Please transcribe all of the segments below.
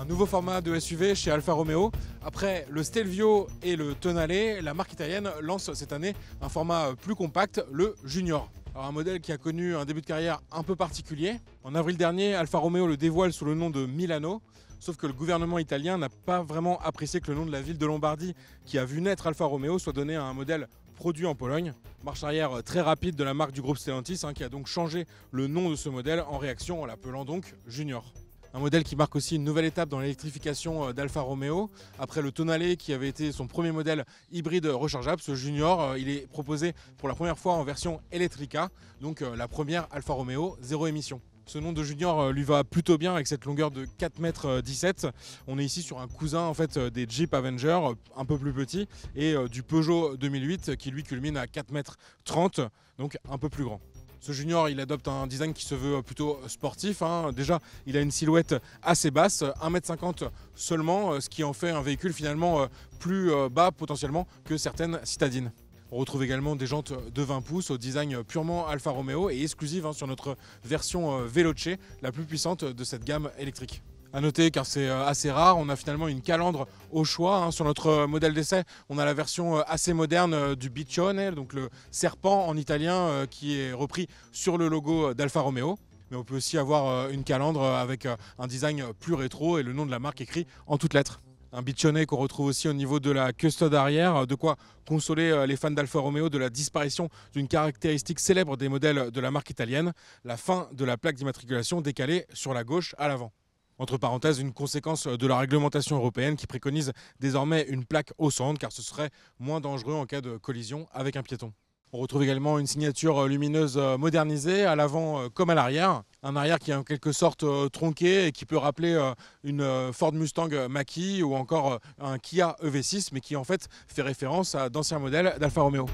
nouveau format de SUV chez Alfa Romeo. Après le Stelvio et le Tonale, la marque italienne lance cette année un format plus compact, le Junior. Alors un modèle qui a connu un début de carrière un peu particulier. En avril dernier, Alfa Romeo le dévoile sous le nom de Milano. Sauf que le gouvernement italien n'a pas vraiment apprécié que le nom de la ville de Lombardie qui a vu naître Alfa Romeo soit donné à un modèle produit en Pologne. Marche arrière très rapide de la marque du groupe Stellantis qui a donc changé le nom de ce modèle en réaction en l'appelant donc Junior. Un modèle qui marque aussi une nouvelle étape dans l'électrification d'Alfa Romeo. Après le Tonale qui avait été son premier modèle hybride rechargeable, ce Junior, il est proposé pour la première fois en version Electrica, donc la première Alfa Romeo zéro émission. Ce nom de Junior lui va plutôt bien avec cette longueur de 4,17 m. On est ici sur un cousin en fait des Jeep Avenger, un peu plus petit, et du Peugeot 2008 qui lui culmine à 4,30 m, donc un peu plus grand. Ce Junior, il adopte un design qui se veut plutôt sportif. Déjà, il a une silhouette assez basse, 1,50 m seulement, ce qui en fait un véhicule finalement plus bas potentiellement que certaines citadines. On retrouve également des jantes de 20 pouces au design purement Alfa Romeo et exclusive sur notre version Veloce, la plus puissante de cette gamme électrique. A noter, car c'est assez rare, on a finalement une calandre au choix. Sur notre modèle d'essai, on a la version assez moderne du Biccione, donc le serpent en italien qui est repris sur le logo d'Alfa Romeo. Mais on peut aussi avoir une calandre avec un design plus rétro et le nom de la marque écrit en toutes lettres. Un Biccione qu'on retrouve aussi au niveau de la custode arrière, de quoi consoler les fans d'Alfa Romeo de la disparition d'une caractéristique célèbre des modèles de la marque italienne, la fin de la plaque d'immatriculation décalée sur la gauche à l'avant. Entre parenthèses, une conséquence de la réglementation européenne qui préconise désormais une plaque au centre car ce serait moins dangereux en cas de collision avec un piéton. On retrouve également une signature lumineuse modernisée à l'avant comme à l'arrière. Un arrière qui est en quelque sorte tronqué et qui peut rappeler une Ford Mustang Mach-E ou encore un Kia EV6 mais qui en fait fait référence à d'anciens modèles d'Alfa Romeo.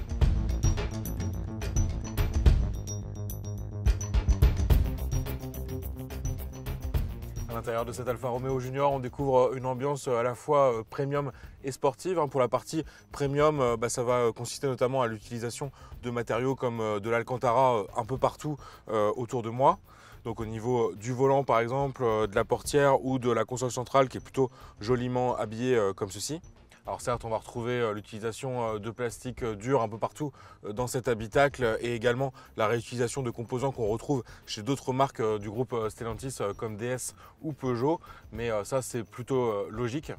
À l'intérieur de cet Alfa Romeo Junior, on découvre une ambiance à la fois premium et sportive. Pour la partie premium, ça va consister notamment à l'utilisation de matériaux comme de l'Alcantara un peu partout autour de moi. Donc au niveau du volant par exemple, de la portière ou de la console centrale qui est plutôt joliment habillée comme ceci. Alors certes, on va retrouver l'utilisation de plastique dur un peu partout dans cet habitacle et également la réutilisation de composants qu'on retrouve chez d'autres marques du groupe Stellantis comme DS ou Peugeot. Mais ça, c'est plutôt logique.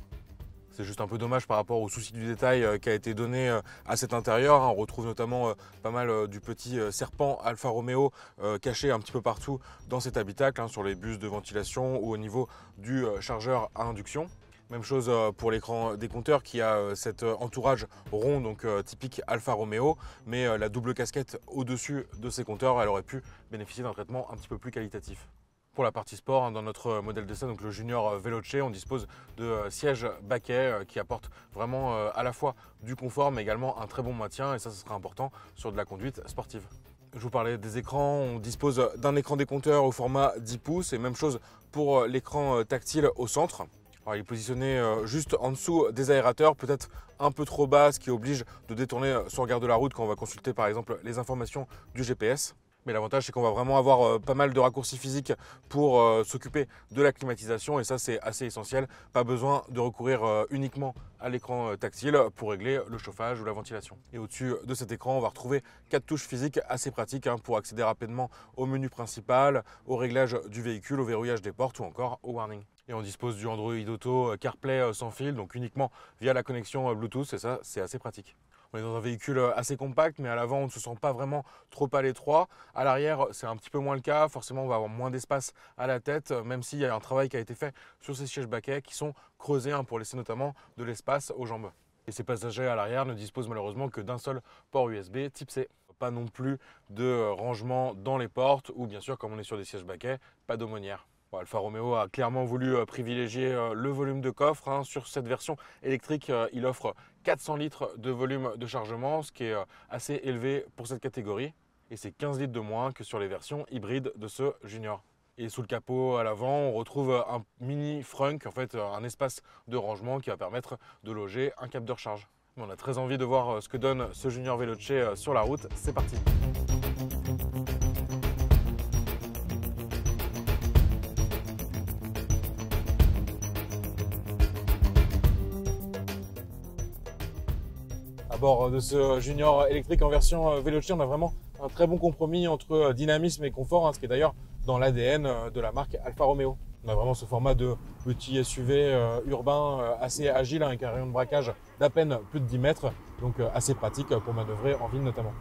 C'est juste un peu dommage par rapport au souci du détail qui a été donné à cet intérieur. On retrouve notamment pas mal du petit serpent Alfa Romeo caché un petit peu partout dans cet habitacle, sur les bus de ventilation ou au niveau du chargeur à induction. Même chose pour l'écran des compteurs qui a cet entourage rond, donc typique Alfa Romeo, mais la double casquette au-dessus de ces compteurs, elle aurait pu bénéficier d'un traitement un petit peu plus qualitatif. Pour la partie sport, dans notre modèle d'essai, donc le Junior Veloce, on dispose de sièges baquets qui apportent vraiment à la fois du confort mais également un très bon maintien et ça sera important sur de la conduite sportive. Je vous parlais des écrans, on dispose d'un écran des compteurs au format 10 pouces et même chose pour l'écran tactile au centre. Alors, il est positionné juste en dessous des aérateurs, peut-être un peu trop bas, ce qui oblige de détourner son regard de la route quand on va consulter par exemple les informations du GPS. Mais l'avantage c'est qu'on va vraiment avoir pas mal de raccourcis physiques pour s'occuper de la climatisation et ça c'est assez essentiel. Pas besoin de recourir uniquement à l'écran tactile pour régler le chauffage ou la ventilation. Et au-dessus de cet écran, on va retrouver 4 touches physiques assez pratiques pour accéder rapidement au menu principal, au réglage du véhicule, au verrouillage des portes ou encore au warning. Et on dispose du Android Auto CarPlay sans fil, donc uniquement via la connexion Bluetooth et ça c'est assez pratique. On est dans un véhicule assez compact, mais à l'avant, on ne se sent pas vraiment trop à l'étroit. À l'arrière, c'est un petit peu moins le cas. Forcément, on va avoir moins d'espace à la tête, même s'il y a un travail qui a été fait sur ces sièges baquets qui sont creusés pour laisser notamment de l'espace aux jambes. Et ces passagers à l'arrière ne disposent malheureusement que d'un seul port USB type C. Pas non plus de rangement dans les portes ou bien sûr, comme on est sur des sièges baquets, pas d'aumônière. Alfa Romeo a clairement voulu privilégier le volume de coffre. Sur cette version électrique, il offre 400 litres de volume de chargement, ce qui est assez élevé pour cette catégorie. Et c'est 15 litres de moins que sur les versions hybrides de ce Junior. Et sous le capot à l'avant, on retrouve un mini frunk, en fait un espace de rangement qui va permettre de loger un câble de recharge. On a très envie de voir ce que donne ce Junior Veloce sur la route. C'est parti! À bord de ce Junior électrique en version Veloce, on a vraiment un très bon compromis entre dynamisme et confort, ce qui est d'ailleurs dans l'ADN de la marque Alfa Romeo. On a vraiment ce format de petit SUV urbain assez agile, avec un rayon de braquage d'à peine plus de 10 mètres, donc assez pratique pour manœuvrer en ville notamment.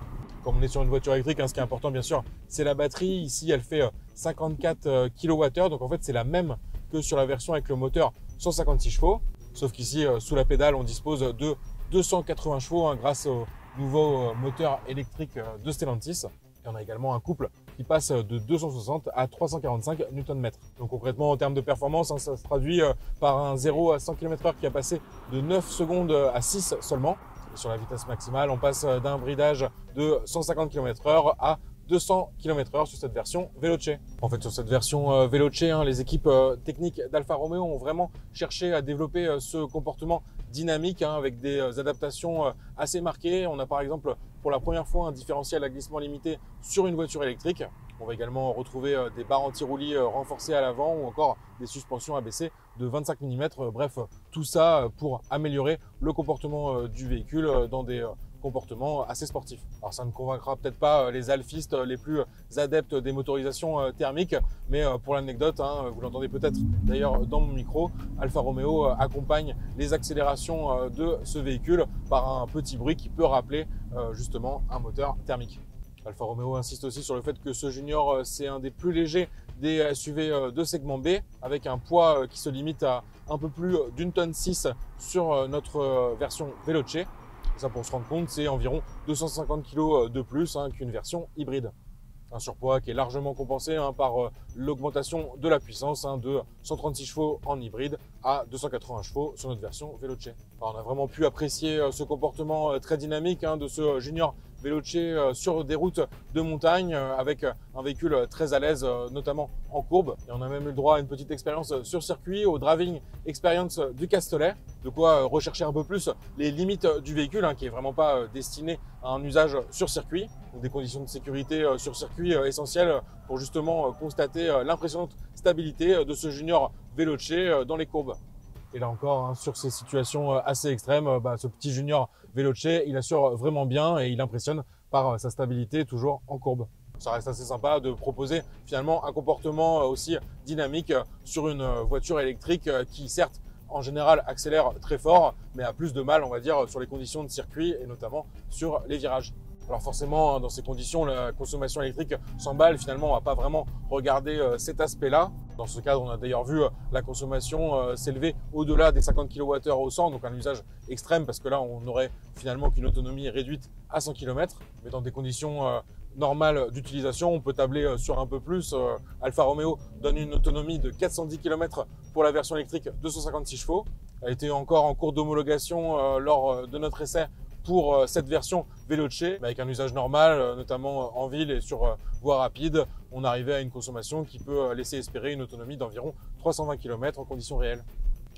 Comme on est sur une voiture électrique, ce qui est important bien sûr, c'est la batterie. Ici, elle fait 54 kWh, donc en fait c'est la même que sur la version avec le moteur 156 chevaux. Sauf qu'ici, sous la pédale, on dispose de 280 chevaux grâce au nouveau moteur électrique de Stellantis. Et on a également un couple qui passe de 260 à 345 Nm. Donc concrètement, en termes de performance, ça se traduit par un 0 à 100 km/h qui a passé de 9 secondes à 6 seulement. Et sur la vitesse maximale, on passe d'un bridage de 150 km/h à 200 km/h sur cette version Veloce. En fait, sur cette version Veloce, les équipes techniques d'Alfa Romeo ont vraiment cherché à développer ce comportement dynamique avec des adaptations assez marquées. On a par exemple pour la première fois un différentiel à glissement limité sur une voiture électrique. On va également retrouver des barres anti-roulis renforcées à l'avant ou encore des suspensions abaissées de 25 mm. Bref, tout ça pour améliorer le comportement du véhicule dans des comportement assez sportif. Alors ça ne convaincra peut-être pas les alphistes les plus adeptes des motorisations thermiques, mais pour l'anecdote, vous l'entendez peut-être d'ailleurs dans mon micro, Alfa Romeo accompagne les accélérations de ce véhicule par un petit bruit qui peut rappeler justement un moteur thermique. Alfa Romeo insiste aussi sur le fait que ce Junior, c'est un des plus légers des SUV de segment B, avec un poids qui se limite à un peu plus d'1,6 tonne sur notre version Veloce. Ça, pour se rendre compte, c'est environ 250 kg de plus qu'une version hybride. Un surpoids qui est largement compensé par l'augmentation de la puissance de 136 chevaux en hybride à 280 chevaux sur notre version Veloce. Alors, on a vraiment pu apprécier ce comportement très dynamique de ce Junior Veloce sur des routes de montagne avec un véhicule très à l'aise, notamment en courbe. Et on a même eu le droit à une petite expérience sur circuit, au driving experience du Castellet. De quoi rechercher un peu plus les limites du véhicule, qui est vraiment pas destiné à un usage sur circuit. Donc des conditions de sécurité sur circuit essentielles pour justement constater l'impressionnante stabilité de ce Junior Veloce dans les courbes. Et là encore, sur ces situations assez extrêmes, ce petit Junior Veloce, il assure vraiment bien et il impressionne par sa stabilité toujours en courbe. Ça reste assez sympa de proposer finalement un comportement aussi dynamique sur une voiture électrique qui certes en général accélère très fort, mais a plus de mal, on va dire, sur les conditions de circuit et notamment sur les virages. Alors forcément, dans ces conditions, la consommation électrique s'emballe. Finalement, on ne va pas vraiment regarder cet aspect-là. Dans ce cadre, on a d'ailleurs vu la consommation s'élever au-delà des 50 kWh au 100, donc un usage extrême parce que là, on n'aurait finalement qu'une autonomie réduite à 100 km. Mais dans des conditions normales d'utilisation, on peut tabler sur un peu plus. Alfa Romeo donne une autonomie de 410 km pour la version électrique de 156 chevaux. Elle était encore en cours d'homologation lors de notre essai pour cette version Veloce, avec un usage normal, notamment en ville et sur voie rapide, on arrivait à une consommation qui peut laisser espérer une autonomie d'environ 320 km en conditions réelles.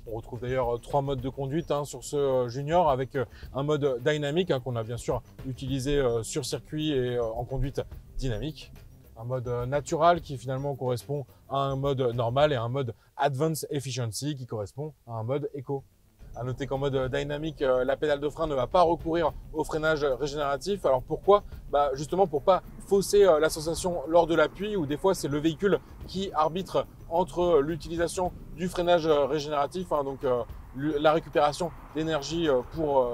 On retrouve d'ailleurs 3 modes de conduite sur ce Junior, avec un mode dynamique qu'on a bien sûr utilisé sur circuit et en conduite dynamique. Un mode natural qui finalement correspond à un mode normal et un mode Advanced Efficiency qui correspond à un mode Eco. À noter qu'en mode dynamique, la pédale de frein ne va pas recourir au freinage régénératif. Alors pourquoi ? Justement pour pas fausser la sensation lors de l'appui, où des fois c'est le véhicule qui arbitre entre l'utilisation du freinage régénératif, donc la récupération d'énergie pour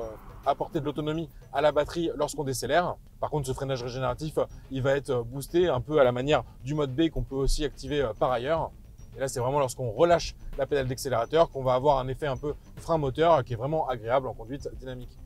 apporter de l'autonomie à la batterie lorsqu'on décélère. Par contre, ce freinage régénératif, il va être boosté un peu à la manière du mode B qu'on peut aussi activer par ailleurs. Et là, c'est vraiment lorsqu'on relâche la pédale d'accélérateur qu'on va avoir un effet un peu frein moteur qui est vraiment agréable en conduite dynamique.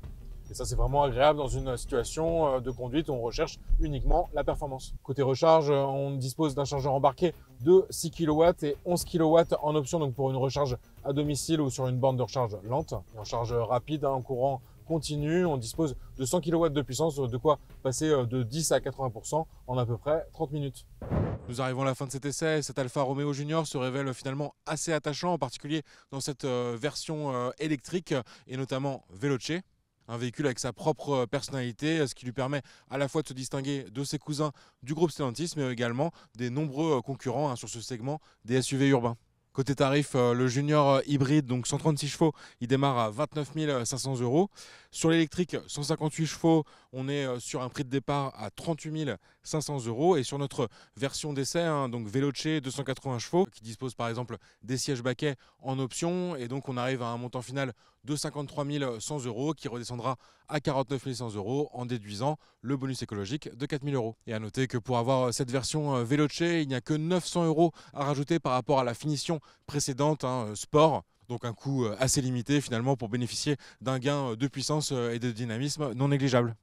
Et ça, c'est vraiment agréable dans une situation de conduite où on recherche uniquement la performance. Côté recharge, on dispose d'un chargeur embarqué de 6 kW et 11 kW en option, donc pour une recharge à domicile ou sur une borne de recharge lente. Et en charge rapide, en courant continu, on dispose de 100 kW de puissance, de quoi passer de 10 à 80% en à peu près 30 minutes. Nous arrivons à la fin de cet essai et cet Alfa Romeo Junior se révèle finalement assez attachant, en particulier dans cette version électrique et notamment Veloce. Un véhicule avec sa propre personnalité, ce qui lui permet à la fois de se distinguer de ses cousins du groupe Stellantis, mais également des nombreux concurrents sur ce segment des SUV urbains. Côté tarif, le Junior hybride, donc 136 chevaux, il démarre à 29 500 €. Sur l'électrique 158 chevaux, on est sur un prix de départ à 38 500 € et sur notre version d'essai, donc Veloce 280 chevaux, qui dispose par exemple des sièges baquets en option, et donc on arrive à un montant final de 53 100 € qui redescendra à 49 100 € en déduisant le bonus écologique de 4 000 €. Et à noter que pour avoir cette version Veloce, il n'y a que 900 € à rajouter par rapport à la finition précédente, sport. Donc un coût assez limité finalement pour bénéficier d'un gain de puissance et de dynamisme non négligeable.